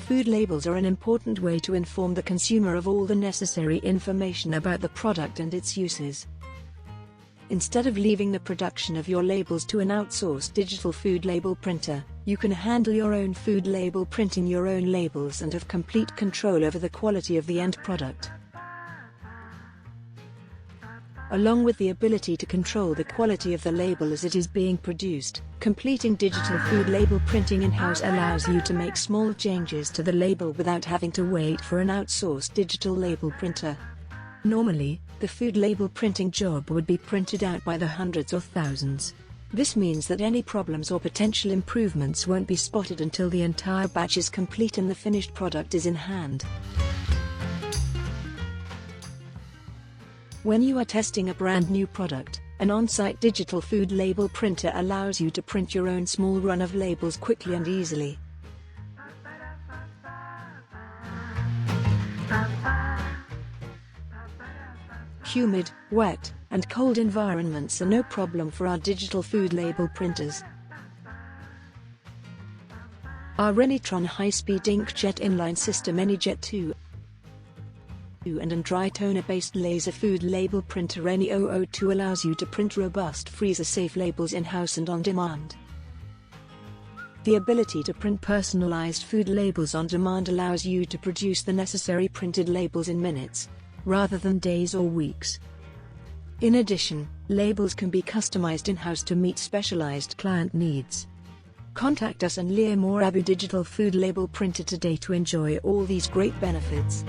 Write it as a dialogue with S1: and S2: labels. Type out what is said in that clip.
S1: Food labels are an important way to inform the consumer of all the necessary information about the product and its uses. Instead of leaving the production of your labels to an outsourced digital food label printer, you can handle your own food label printing your own labels and have complete control over the quality of the end product. Along with the ability to control the quality of the label as it is being produced, completing digital food label printing in-house allows you to make small changes to the label without having to wait for an outsourced digital label printer. Normally, the food label printing job would be printed out by the hundreds or thousands. This means that any problems or potential improvements won't be spotted until the entire batch is complete and the finished product is in hand. When you are testing a brand new product, an on-site digital food label printer allows you to print your own small run of labels quickly and easily. Humid, wet, and cold environments are no problem for our digital food label printers. Our Renitron high-speed inkjet inline system AnyJet 2 and dry toner-based laser food label printer Reni002 allows you to print robust freezer-safe labels in-house and on demand. The ability to print personalized food labels on demand allows you to produce the necessary printed labels in minutes, rather than days or weeks. In addition, labels can be customized in-house to meet specialized client needs. Contact us and learn more about Digital Food Label Printer today to enjoy all these great benefits.